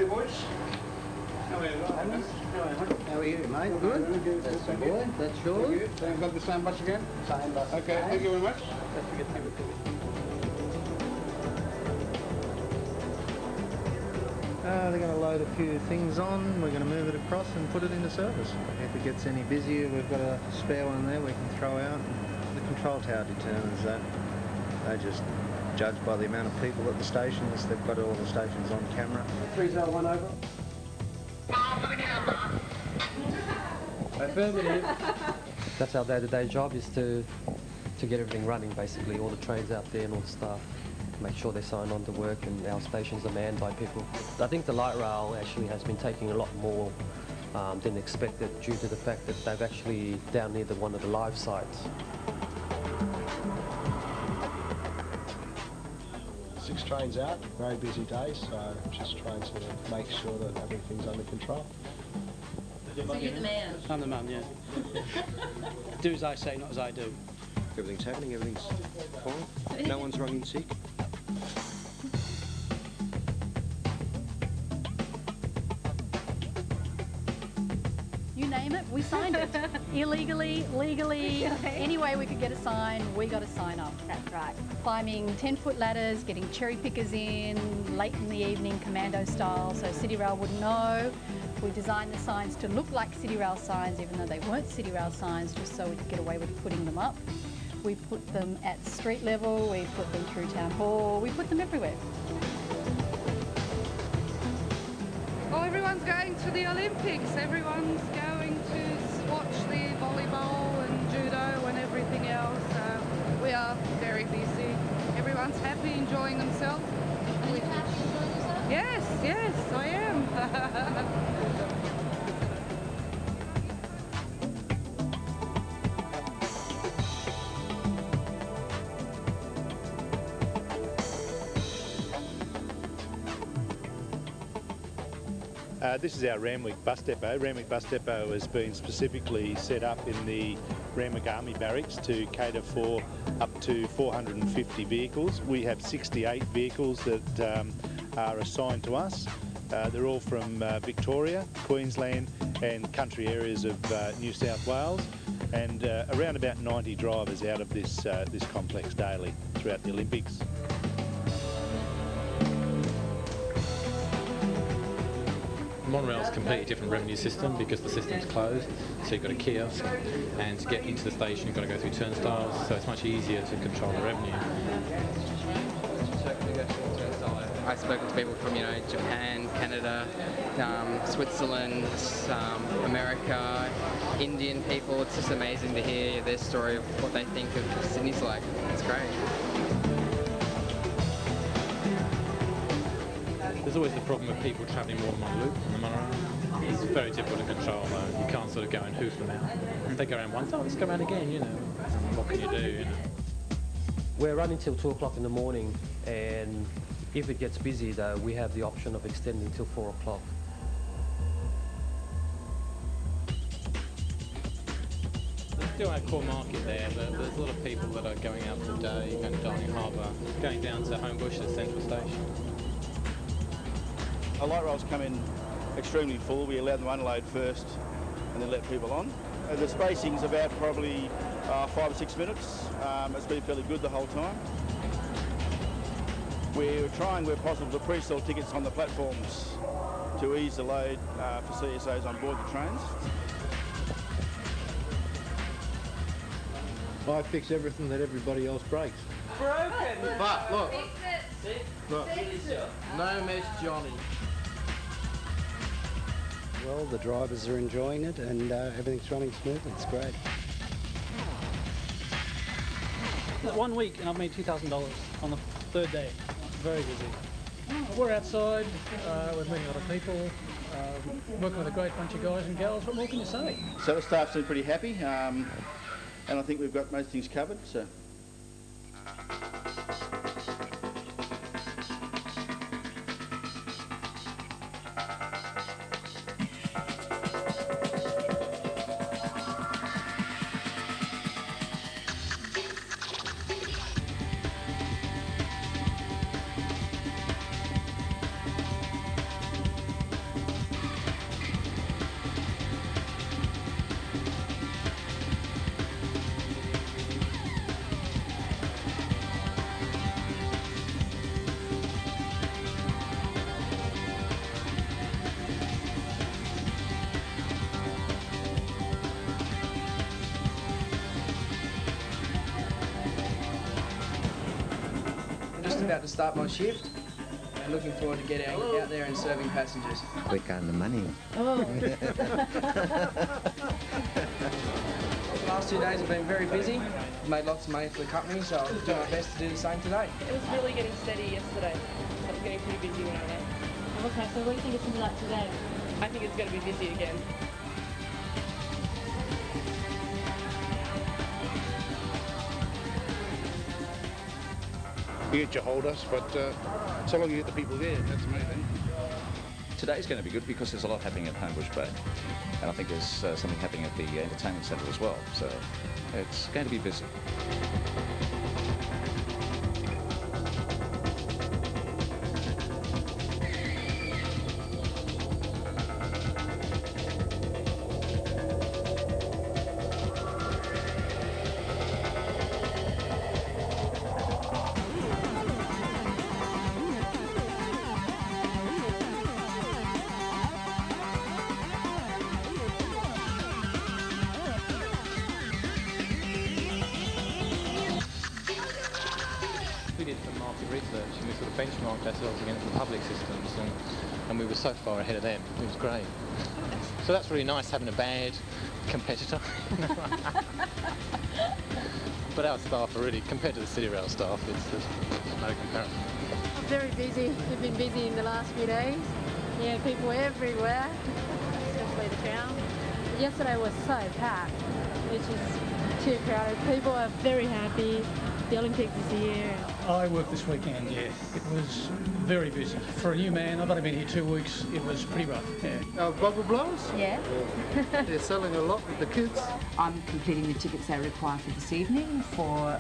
you, boys? How are you? How are you, mate? Good? That's your boy, that's yours. Same, got the same bus again? Same bus. Okay, thank you very much. They're going to load a few things on, we're going to move it across and put it into service. If it gets any busier, we've got a spare one there we can throw out. The control tower determines that. They just judge by the amount of people at the stations. They've got all the stations on camera. 301 over. Affirmative. That's our day-to-day job, is to get everything running, basically, all the trains out there and all the staff. Make sure they sign on to work and our stations are manned by people. I think the light rail actually has been taking a lot more than expected due to the fact that they've actually down near one of the live sites. 6 trains out, very busy day, so just trying to make sure that everything's under control. So you're the man? I'm the man, yeah. Do as I say, not as I do. Everything's happening, everything's fine. No one's running sick. You name it, we signed it. Illegally, legally, any way we could get a sign, we got to sign up. That's right. Climbing 10-foot ladders, getting cherry pickers in, late in the evening, commando style, so City Rail would know. We designed the signs to look like City Rail signs, even though they weren't City Rail signs, just so we could get away with putting them up. We put them at street level, we put them through Town Hall, we put them everywhere. Oh, everyone's going to the Olympics. Everyone's going to watch the volleyball and judo and everything else. We are very busy. Everyone's happy, enjoying themselves. Are you happy enjoying yourself? Yes, I am. This is our Randwick bus depot. Randwick bus depot has been specifically set up in the Randwick Army Barracks to cater for up to 450 vehicles. We have 68 vehicles that are assigned to us. They're all from Victoria, Queensland and country areas of New South Wales, and around about 90 drivers out of this complex daily throughout the Olympics. Monorail's a completely different revenue system because the system's closed, so you've got a kiosk, and to get into the station you've got to go through turnstiles, so it's much easier to control the revenue. I've spoken to people from, Japan, Canada, Switzerland, America, Indian people. It's just amazing to hear their story of what they think of Sydney's like. It's great. There's always the problem of people travelling more than one loop on the monorail. It's very difficult to control though. You can't sort of go and hoof them out. If they go around once, let's go around again, What can you do, We're running till 2 o'clock in the morning, and if it gets busy though, we have the option of extending till 4 o'clock. There's still our core market there, but there's a lot of people that are going out for the day, going to Darling Harbour, going down to Homebush at Central Station. Our light rails come in extremely full. We allow them to unload first and then let people on. The spacing's about probably 5 or 6 minutes. It's been fairly good the whole time. We're trying where possible to pre-sell tickets on the platforms to ease the load for CSOs on board the trains. I fix everything that everybody else breaks. Broken! But look, look, no mess, Johnny. Well, the drivers are enjoying it and everything's running smoothly. It's great. 1 week and I've made $2,000 on the 3rd day. Very busy. We're outside, we're meeting a lot of people, working with a great bunch of guys and gals. What more can you say? So the staff seem pretty happy, and I think we've got most things covered. So. about to start my shift and looking forward to getting out there and serving passengers. Quick on the money. Oh. The last 2 days have been very busy. Made lots of money for the company, so I'll do my best to do the same today. It was really getting steady yesterday. I was getting pretty busy when I left. Okay, so what do you think it's going to be like today? I think it's going to be busy again. You get your holders, but so long you get the people there, that's the main thing. Today's going to be good because there's a lot happening at Homebush Bay, and I think there's something happening at the entertainment centre as well, so it's going to be busy. We did some market research and we sort of benchmarked ourselves against the public systems, and we were so far ahead of them. It was great. So that's really nice having a bad competitor. But our staff are really, compared to the City Rail staff, it's no comparison. Very busy. We've been busy in the last few days. Yeah, people everywhere, especially the town. Yesterday was so packed, which is too crowded. People are very happy. The Olympics is here. I worked this weekend, yeah. It was very busy. For a new man, I've only been here 2 weeks, it was pretty rough, yeah. Bubble blows? Yeah. They're selling a lot with the kids. I'm completing the tickets they require for this evening for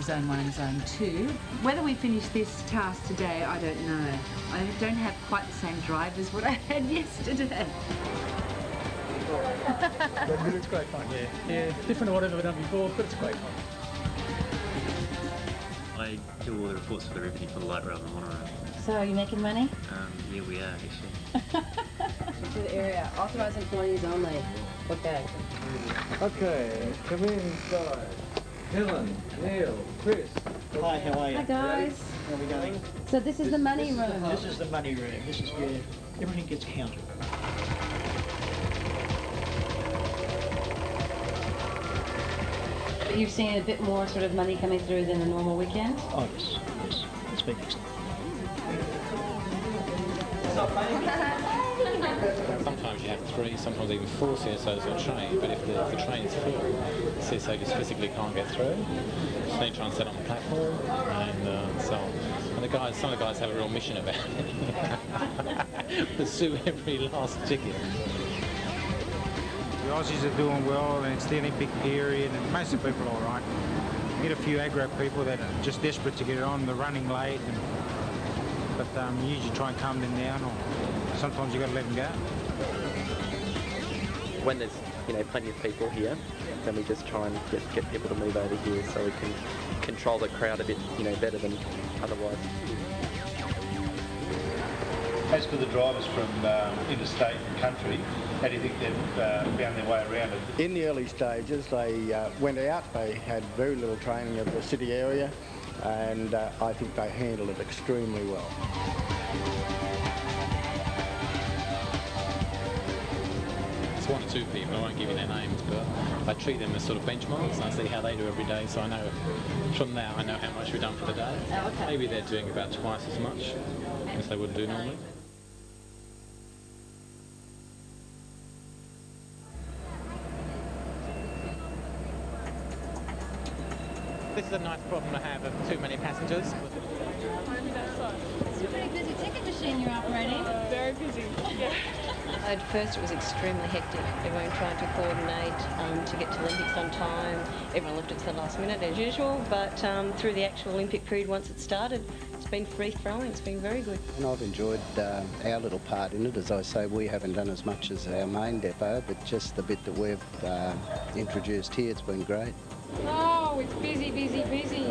Zone 1 and Zone 2. Whether we finish this task today, I don't know. I don't have quite the same drive as what I had yesterday. It's great fun, yeah. Yeah, different to what I've ever done before, but it's great fun. I do all the reports for the revenue for the light rail and the monorail. So are you making money? Yeah, we are actually. To the area, authorised employees only. Okay. Okay, come in, guys. Helen, Neil, Chris. Hi, how are you? Hi guys. How are we going? So this is the money room. This is the money room. This is where everything gets counted. But you've seen a bit more sort of money coming through than a normal weekend? Oh, yes, yes. It's been excellent. Sometimes you have 3, sometimes even 4 CSOs on a train, but if the train's full, the CSO just physically can't get through. So they try and set on the platform and so on. And some of the guys have a real mission about it. Pursue every last ticket. The Aussies are doing well, and it's the Olympic period, and most of the people are all right. You get a few aggro people that are just desperate to get it on, they're running late, but you usually try and calm them down, or sometimes you've got to let them go. When there's plenty of people here, then we just try and get people to move over here so we can control the crowd a bit better than otherwise. As for the drivers from interstate and country, how do you think they've found their way around it? In the early stages, they went out. They had very little training of the city area, and I think they handled it extremely well. It's 1 or 2 people, I won't give you their names, but I treat them as sort of benchmarks and I see how they do every day, so I know from now I know how much we've done for the day. Oh, okay. Maybe they're doing about twice as much as they would do normally. This is a nice problem to have of too many passengers. It's a pretty busy ticket machine you're operating. Very busy, yeah. At first it was extremely hectic. Everyone trying to coordinate to get to Olympics on time. Everyone left it to the last minute as usual, but through the actual Olympic period once it started, it's been free-flowing. It's been very good. And I've enjoyed our little part in it. As I say, we haven't done as much as our main depot, but just the bit that we've introduced here, it's been great. Oh, it's busy, busy, busy.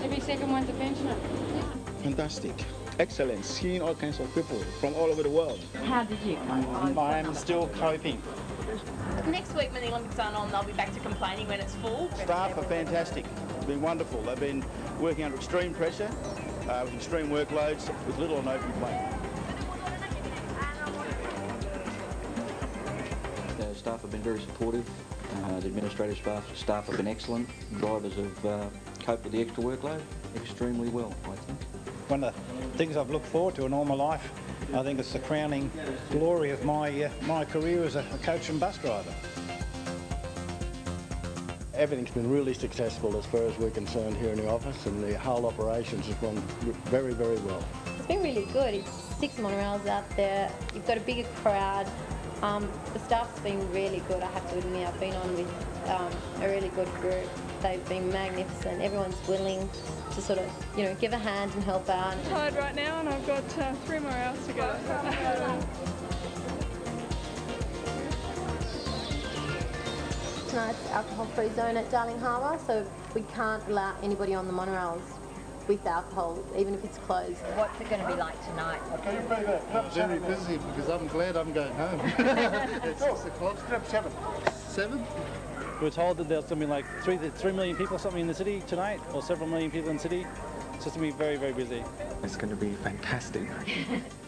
Every second one's a pensioner. Fantastic. Excellent. Seeing all kinds of people from all over the world. How did you come? I'm still coping. Next week when the Olympics aren't on, they'll be back to complaining when it's full. Staff are fantastic. They've been wonderful. They've been working under extreme pressure, with extreme workloads, with little or no complaint. The staff have been very supportive. The administrative staff have been excellent. Drivers have coped with the extra workload extremely well, I think. One of the things I've looked forward to in all my life, I think it's the crowning glory of my career as a coach and bus driver. Everything's been really successful as far as we're concerned here in the office, and the whole operations have gone very, very well. It's been really good. It's 6 monorails out there. You've got a bigger crowd. The staff's been really good, I have to admit. I've been on with a really good group. They've been magnificent. Everyone's willing to sort of, give a hand and help out. I'm tired right now and I've got 3 more hours to go. Tonight's alcohol-free zone at Darling Harbour, so we can't allow anybody on the monorails with alcohol, even if it's closed. What's it going to be like tonight? Very busy because I'm glad I'm going home. It's 6 o'clock. 7. 7? We were told that there's something like 3 million people or something in the city tonight, or several million people in the city. It's just going to be very, very busy. It's going to be fantastic.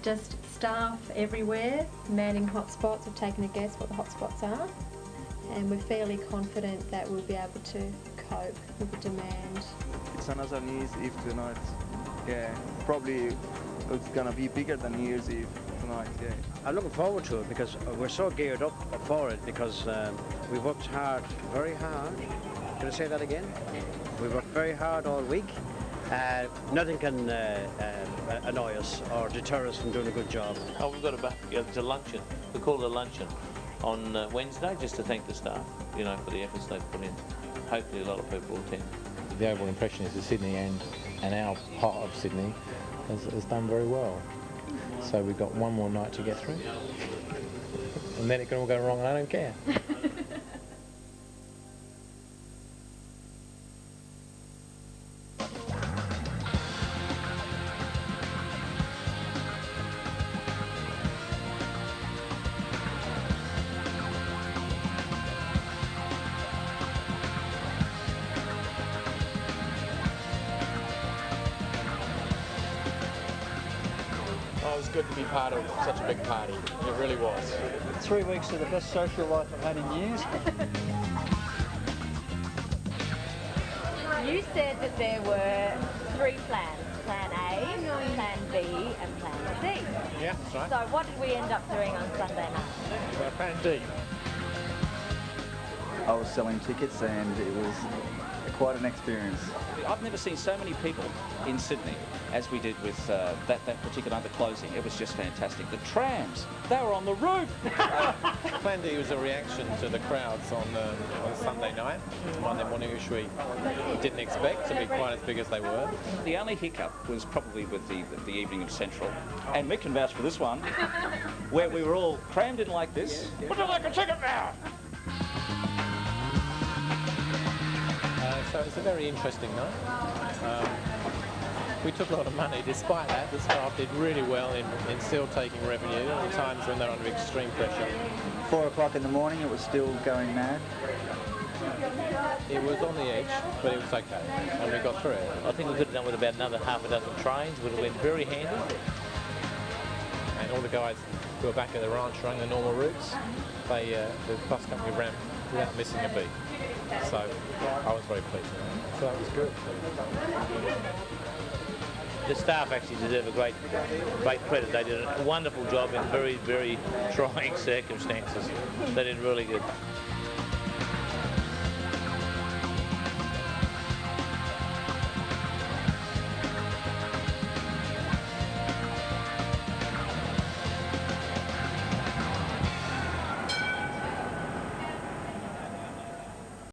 Just staff everywhere, manning hotspots. We've taken a guess what the hotspots are, and we're fairly confident that we'll be able to cope with the demand. It's another New Year's Eve tonight. Yeah, probably it's going to be bigger than New Year's Eve tonight, yeah. I'm looking forward to it because we're so geared up for it because we worked hard, very hard. Can I say that again? We worked very hard all week. Nothing can annoy us or deter us from doing a good job. Oh, we've got a luncheon. We call it a luncheon on Wednesday just to thank the staff, for the efforts they've put in. Hopefully a lot of people will attend. The overall impression is that Sydney and our part of Sydney has done very well. So we've got one more night to get through. And then it can all go wrong and I don't care. It was good to be part of such a big party. It really was. 3 weeks of the best social life I've had in years. You said that there were 3 plans. Plan A, Plan B and Plan C. Yeah, that's right. So what did we end up doing on Sunday night? Plan D. I was selling tickets and it was quite an experience. I've never seen so many people in Sydney as we did with that particular night, the closing. It was just fantastic. The trams, they were on the roof. Plan D was a reaction to the crowds on Sunday night. One of them which we didn't expect to be quite as big as they were. The only hiccup was probably with the evening of Central. And Mick can vouch for this one, where we were all crammed in like this. Would you like a ticket now? So it's a very interesting night. We took a lot of money. Despite that, the staff did really well in still taking revenue at times when they're under extreme pressure. 4 o'clock in the morning, it was still going mad. It was on the edge, but it was okay, and we got through it. I think we could have done with about another half a dozen trains. Would have been very handy. And all the guys who were back at the ranch running the normal routes, the bus company ran without missing a beat. So I was very pleased with that. So that was good. The staff actually deserve a great credit. They did a wonderful job in very, very trying circumstances. They did really good.